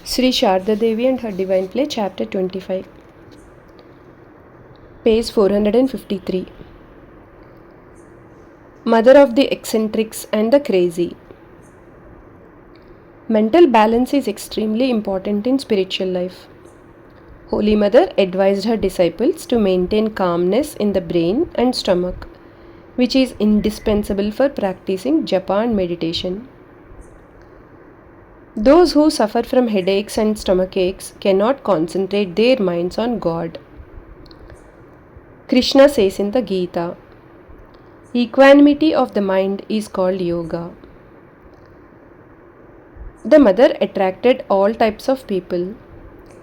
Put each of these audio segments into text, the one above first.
Sri Sharda Devi and Her Divine Play, Chapter 25, page 453. Mother of the eccentrics and the crazy. Mental balance is extremely important in spiritual life. Holy Mother advised her disciples to maintain calmness in the brain and stomach, which is indispensable for practicing japa and meditation. Those who suffer from headaches and stomach aches cannot concentrate their minds on God. Krishna says in the Gita, equanimity of the mind is called yoga. The mother attracted all types of people.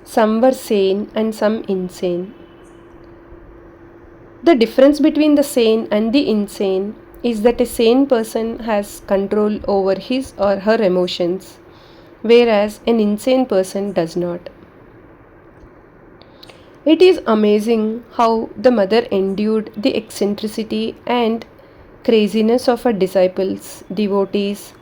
Some were sane and some insane. The difference between the sane and the insane is that a sane person has control over his or her emotions, whereas an insane person does not. It is amazing how the mother endured the eccentricity and craziness of her disciples, devotees,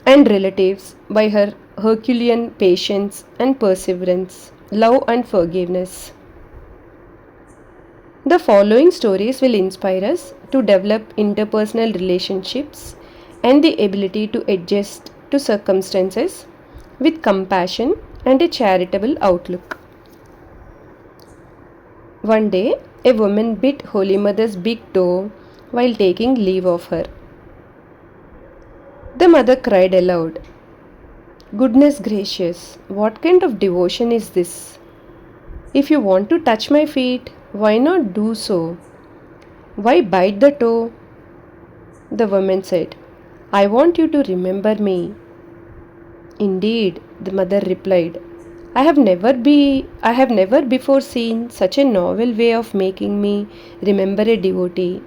and relatives by her Herculean patience and perseverance, love and forgiveness. The following stories will inspire us to develop interpersonal relationships and the ability to adjust to circumstances with compassion and a charitable outlook. One day, a woman bit Holy Mother's big toe while taking leave of her. The mother cried aloud, "Goodness gracious, what kind of devotion is this? If you want to touch my feet, why not do so? Why bite the toe?" The woman said, "I want you to remember me." "Indeed," the mother replied, I have never before seen such a novel way of making me remember a devotee."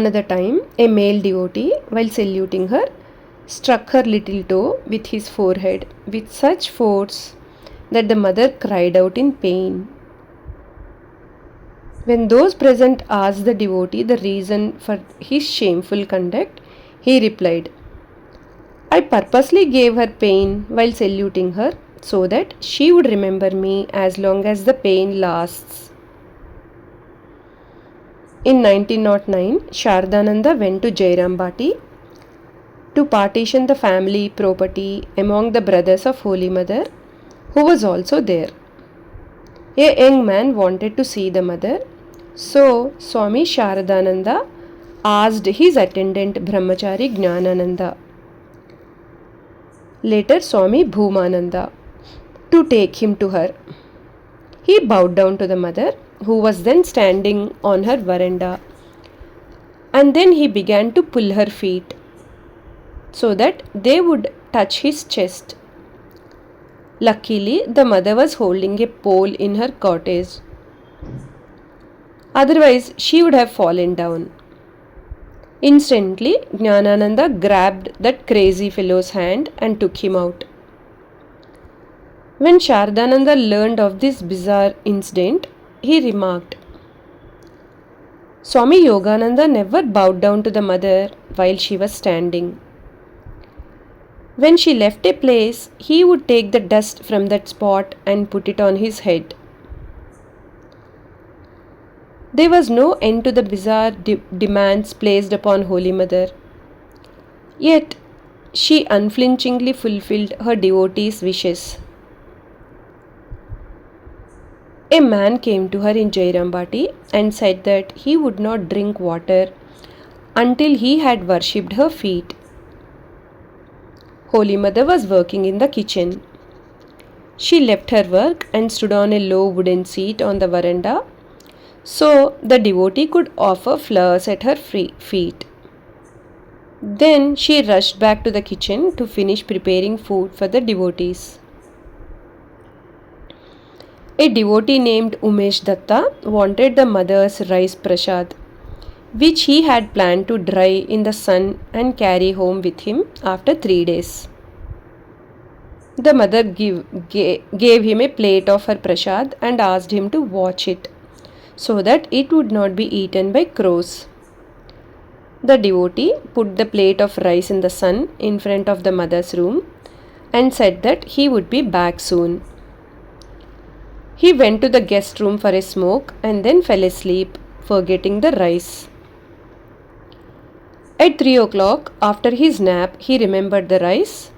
Another time, a male devotee, while saluting her, struck her little toe with his forehead with such force that the mother cried out in pain. When those present asked the devotee the reason for his shameful conduct, he replied, "I purposely gave her pain while saluting her so that she would remember me as long as the pain lasts." In 1909, Shardananda went to Jairambati to partition the family property among the brothers of Holy Mother, who was also there. A young man wanted to see the mother, so Swami Sharadananda asked his attendant Brahmachari Jnanananda, later Swami Bhumananda, to take him to her. He bowed down to the mother, who was then standing on her veranda, and then he began to pull her feet so that they would touch his chest. Luckily, the mother was holding a pole in her cottage. Otherwise, she would have fallen down. Instantly, Jnanananda grabbed that crazy fellow's hand and took him out. When Shardananda learned of this bizarre incident, he remarked, "Swami Yogananda never bowed down to the mother while she was standing. When she left a place, he would take the dust from that spot and put it on his head." There was no end to the bizarre demands placed upon Holy Mother. Yet, she unflinchingly fulfilled her devotees' wishes. A man came to her in Jairambati and said that he would not drink water until he had worshipped her feet. Holy Mother was working in the kitchen. She left her work and stood on a low wooden seat on the veranda so the devotee could offer flowers at her feet. Then she rushed back to the kitchen to finish preparing food for the devotees. A devotee named Umesh Datta wanted the mother's rice prasad, which he had planned to dry in the sun and carry home with him after 3 days. The mother gave him a plate of her prasad and asked him to watch it so that it would not be eaten by crows. The devotee put the plate of rice in the sun in front of the mother's room and said that he would be back soon. He went to the guest room for a smoke and then fell asleep, forgetting the rice. At 3 o'clock, after his nap, he remembered the rice,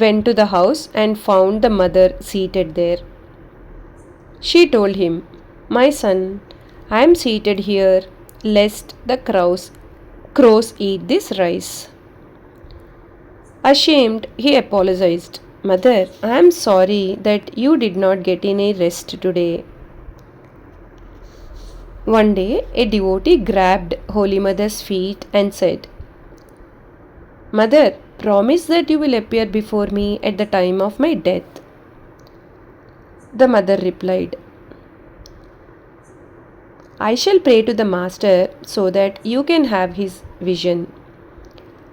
went to the house, and found the mother seated there. She told him, "My son, I am seated here lest the crows eat this rice." Ashamed, he apologized. "Mother, I am sorry that you did not get any rest today." One day, a devotee grabbed Holy Mother's feet and said, "Mother, promise that you will appear before me at the time of my death." The mother replied, "I shall pray to the Master so that you can have his vision."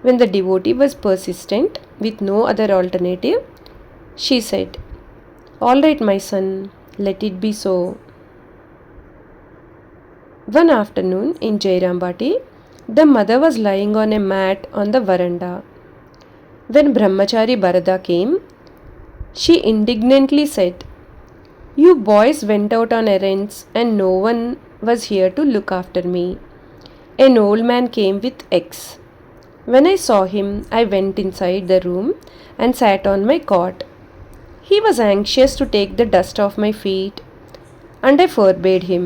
When the devotee was persistent with no other alternative, she said, "All right, my son, let it be so." One afternoon in Jairambati, the mother was lying on a mat on the veranda. When Brahmachari Bharada came, she indignantly said, "You boys went out on errands and no one was here to look after me. An old man came with eggs. When I saw him, I went inside the room and sat on my cot. He was anxious to take the dust off my feet, and I forbade him.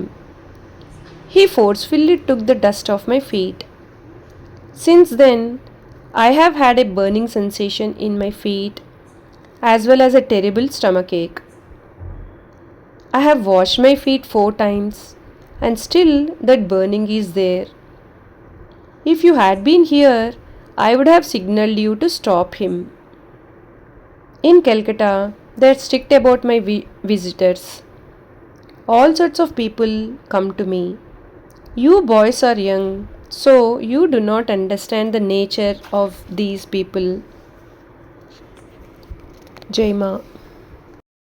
He forcefully took the dust off my feet. Since then, I have had a burning sensation in my feet as well as a terrible stomachache. I have washed my feet 4 times, and still that burning is there. If you had been here, I would have signaled you to stop him. In Calcutta, they are strict about my visitors. All sorts of people come to me. You boys are young, so you do not understand the nature of these people." Jai Ma.